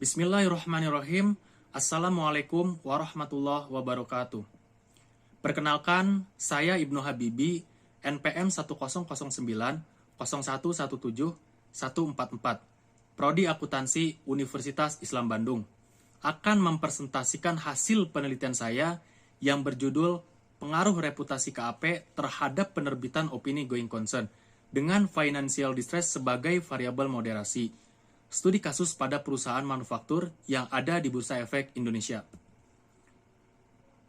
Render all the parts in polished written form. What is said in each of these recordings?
Bismillahirrahmanirrahim. Assalamualaikum warahmatullahi wabarakatuh. Perkenalkan, saya Ibnu Habibi, NPM 10901171444, Prodi Akuntansi Universitas Islam Bandung, akan mempresentasikan hasil penelitian saya yang berjudul Pengaruh Reputasi KAP terhadap Penerbitan Opini Going Concern dengan Financial Distress sebagai variabel moderasi. Studi kasus pada perusahaan manufaktur yang ada di Bursa Efek Indonesia.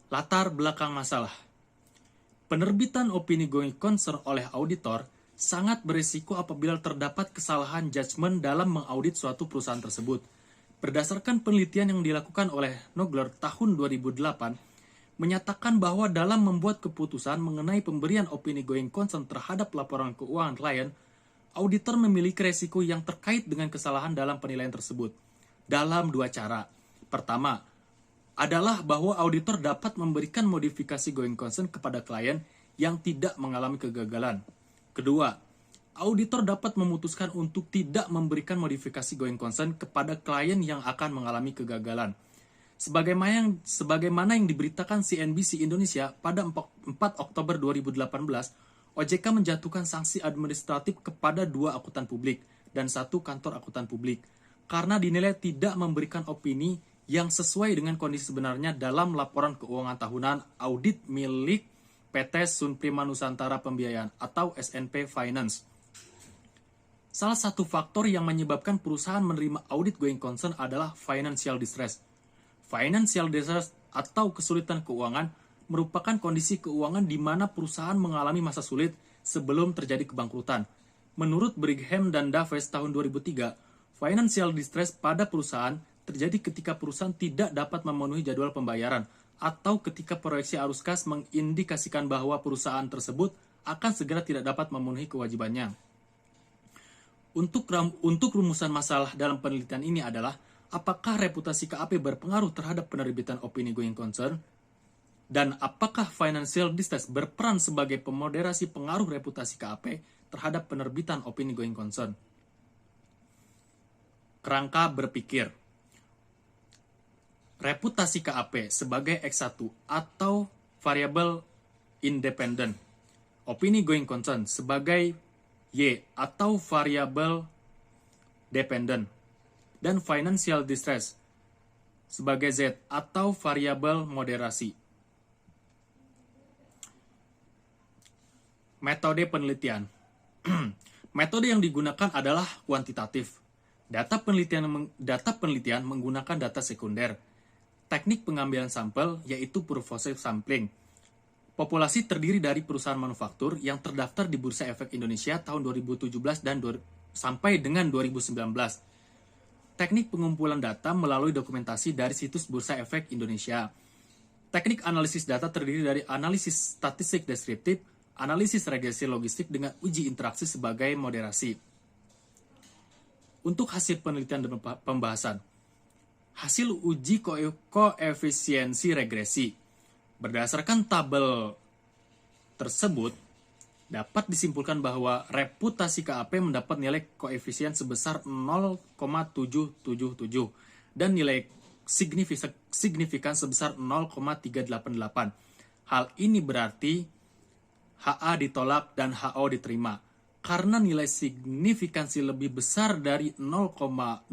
Latar belakang masalah. Penerbitan opini going concern oleh auditor sangat berisiko apabila terdapat kesalahan judgement dalam mengaudit suatu perusahaan tersebut. Berdasarkan penelitian yang dilakukan oleh Nogler tahun 2008, menyatakan bahwa dalam membuat keputusan mengenai pemberian opini going concern terhadap laporan keuangan klien, auditor memiliki resiko yang terkait dengan kesalahan dalam penilaian tersebut dalam dua cara. Pertama, adalah bahwa auditor dapat memberikan modifikasi going concern kepada klien yang tidak mengalami kegagalan. Kedua, auditor dapat memutuskan untuk tidak memberikan modifikasi going concern kepada klien yang akan mengalami kegagalan. Sebagaimana yang diberitakan CNBC Indonesia pada 4 Oktober 2018, OJK menjatuhkan sanksi administratif kepada 2 akuntan publik dan 1 kantor akuntan publik karena dinilai tidak memberikan opini yang sesuai dengan kondisi sebenarnya dalam laporan keuangan tahunan audit milik PT Sunprima Nusantara Pembiayaan atau SNP Finance. Salah satu faktor yang menyebabkan perusahaan menerima audit going concern adalah financial distress. Financial distress atau kesulitan keuangan merupakan kondisi keuangan di mana perusahaan mengalami masa sulit sebelum terjadi kebangkrutan. Menurut Brigham dan Davis tahun 2003, financial distress pada perusahaan terjadi ketika perusahaan tidak dapat memenuhi jadwal pembayaran atau ketika proyeksi arus kas mengindikasikan bahwa perusahaan tersebut akan segera tidak dapat memenuhi kewajibannya. Untuk rumusan masalah dalam penelitian ini adalah apakah reputasi KAP berpengaruh terhadap penerbitan opini going concern? Dan apakah financial distress berperan sebagai pemoderasi pengaruh reputasi KAP terhadap penerbitan opini going concern? Kerangka berpikir. Reputasi KAP sebagai X1 atau variabel independen. Opini going concern sebagai Y atau variabel dependen. Dan financial distress sebagai Z atau variabel moderasi. Metode penelitian. Metode yang digunakan adalah kuantitatif. Data penelitian menggunakan data sekunder. Teknik pengambilan sampel yaitu purposive sampling. Populasi terdiri dari perusahaan manufaktur yang terdaftar di Bursa Efek Indonesia tahun 2017 dan sampai dengan 2019. Teknik pengumpulan data melalui dokumentasi dari situs Bursa Efek Indonesia. Teknik analisis data terdiri dari analisis statistik deskriptif, analisis regresi logistik dengan uji interaksi sebagai moderasi. Untuk hasil penelitian dan pembahasan. Hasil uji koefisiensi regresi. Berdasarkan tabel tersebut, dapat disimpulkan bahwa reputasi KAP mendapat nilai koefisien sebesar 0,777 dan nilai signifikan sebesar 0,388. Hal ini berarti HA ditolak dan HO diterima karena nilai signifikansi lebih besar dari 0,05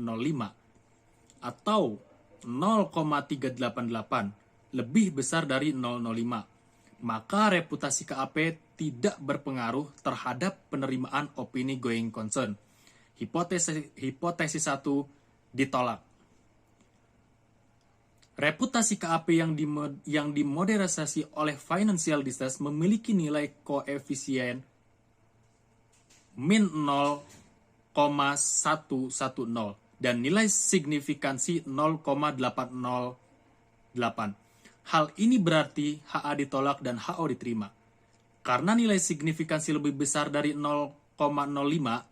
atau 0,388 lebih besar dari 0,05, maka reputasi KAP tidak berpengaruh terhadap penerimaan opini going concern. Hipotesis 1 ditolak. Reputasi KAP yang dimoderasi oleh financial distress memiliki nilai koefisien min 0,110 dan nilai signifikansi 0,808. Hal ini berarti HA ditolak dan HO diterima. Karena nilai signifikansi lebih besar dari 0,05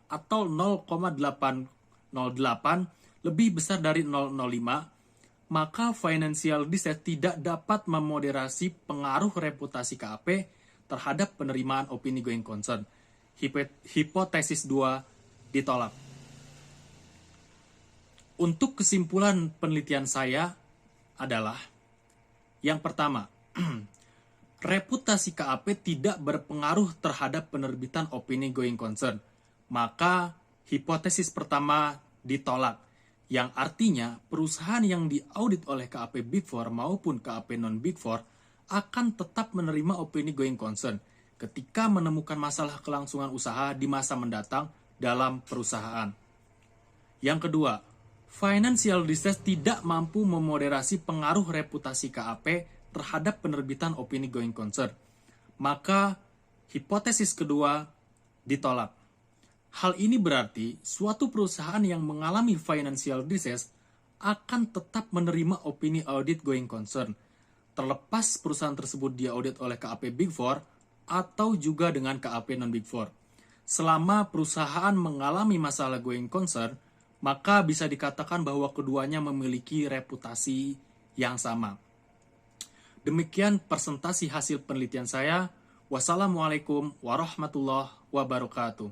atau 0,808 lebih besar dari 0,05, maka financial distress tidak dapat memoderasi pengaruh reputasi KAP terhadap penerimaan opini going concern. Hipotesis 2 ditolak. Untuk kesimpulan penelitian saya adalah yang pertama, reputasi KAP tidak berpengaruh terhadap penerbitan opini going concern. Maka hipotesis pertama ditolak, yang artinya perusahaan yang diaudit oleh KAP Big Four maupun KAP non Big Four akan tetap menerima opini going concern ketika menemukan masalah kelangsungan usaha di masa mendatang dalam perusahaan. Yang kedua, financial distress tidak mampu memoderasi pengaruh reputasi KAP terhadap penerbitan opini going concern. Maka hipotesis kedua ditolak. Hal ini berarti suatu perusahaan yang mengalami financial distress akan tetap menerima opini audit going concern, terlepas perusahaan tersebut diaudit oleh KAP Big Four atau juga dengan KAP non Big Four. Selama perusahaan mengalami masalah going concern, maka bisa dikatakan bahwa keduanya memiliki reputasi yang sama. Demikian presentasi hasil penelitian saya. Wassalamualaikum warahmatullahi wabarakatuh.